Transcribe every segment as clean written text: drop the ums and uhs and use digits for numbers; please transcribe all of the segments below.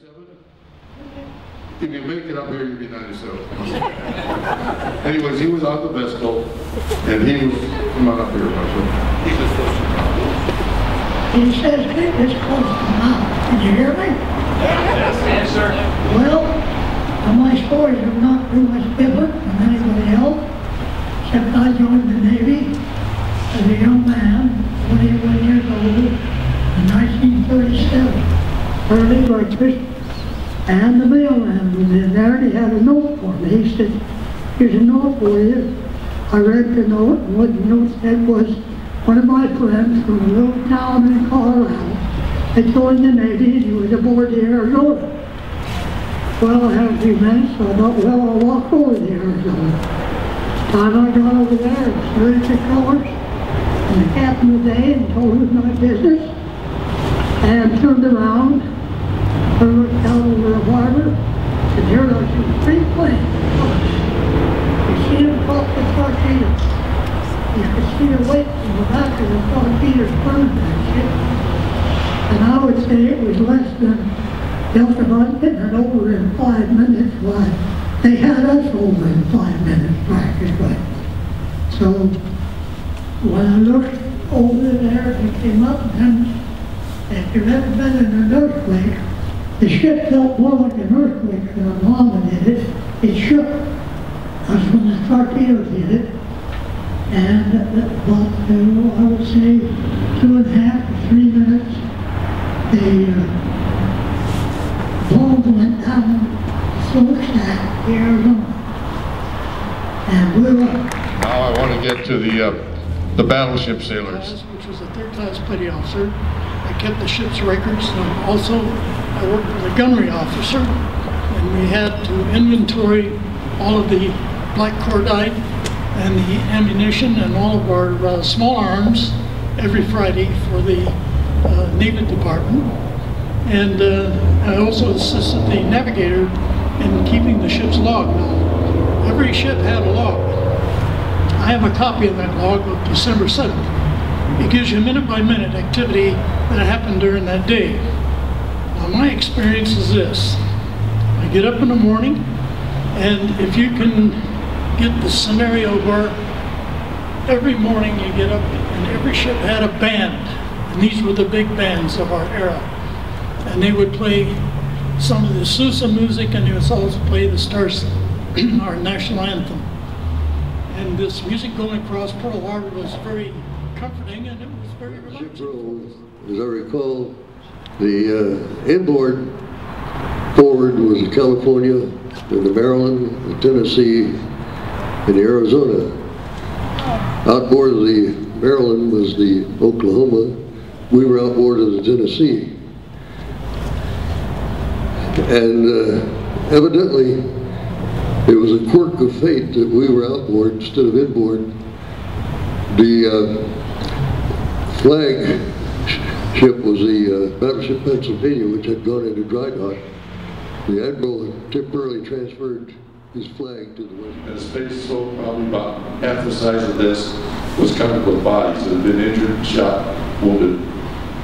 If you make it up here, you'll be 97. Anyways, he was out the Vestal, and he was, come on up here, Marshall. He was supposed to come. He says, "Hey, this close to the mouth." Can you hear me? Yes, sir. Well, my stories are not too much different from anybody else, except I joined the Navy as a young man, 21 years old, in 1937. Early breakfast, and the mailman was in there, and he had a note for me. He said, "Here's a note for you." I read the note, and what the note said was, one of my friends from a little town in Colorado had joined the Navy, and he was aboard the Arizona. Well, I had a few minutes, so I thought, well, I'll walk over the Arizona. Time I got over there, it was 36 hours, and the captain of the day and told him my business, and turned around, I looked out over the harbor, and here I see 3 planes. You see them off the torpedoes. You could see the weight in the back of the torpedoes burning that ship. And I would say it was less than just about getting it over in 5 minutes. Why, they had us over in 5 minutes practically. So when I looked over there, it came up, and if you've ever been in an earthquake, the ship felt more like an earthquake than a mama did it. It shook. That's when the torpedoes hit it. And about, I would say, 2.5 to 3 minutes, the bomb went down the smokestack, the Arizona, and blew up. Now I want to get to the battleship sailors. Which was a 3rd class petty officer. I kept the ship's records, and also I worked with a gunnery officer, and we had to inventory all of the black cordite and the ammunition and all of our small arms every Friday for the Navy Department. And I also assisted the navigator in keeping the ship's log. Now, every ship had a log. I have a copy of that log of December 7th. It gives you minute-by-minute activity that happened during that day. Now, my experience is this. I get up in the morning, and if you can get the scenario where every morning you get up and every ship had a band, and these were the big bands of our era, and they would play some of the Sousa music, and they would also play the Stars, our national anthem. And this music going across Pearl Harbor was very comforting, and it was very relaxing. As I recall, the inboard forward was the California, and the Maryland, the Tennessee, and the Arizona. Outboard of the Maryland was the Oklahoma. We were outboard of the Tennessee. And evidently, it was a quirk of fate that we were outboard instead of inboard. The flag ship was the battleship Pennsylvania, which had gone into dry dock. The admiral had temporarily transferred his flag to the west. And a space slope, probably about half the size of this, was covered with bodies that had been injured, shot, wounded.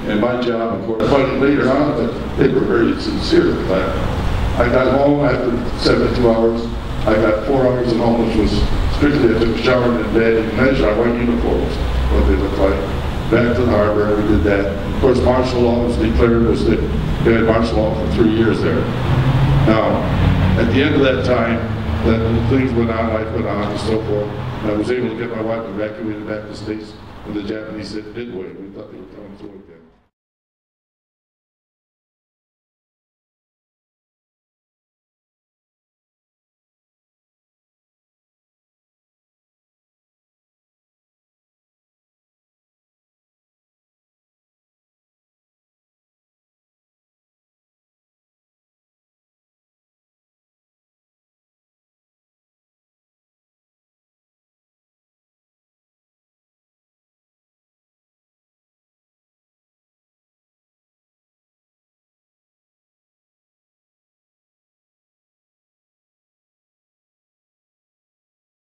And my job, of course, but later on, but they were very sincere at that. I got home after 72 hours. I got 4 hours at home, which was strictly I took a shower in bed and measured our white uniforms, what they looked like. Back to the harbor, we did that. Of course, martial law was declared, was that they had martial law for 3 years there. Now, at the end of that time, then things went on, life went on, and so forth. And I was able to get my wife evacuated back to the States when the Japanese said Midway. We thought they were coming through.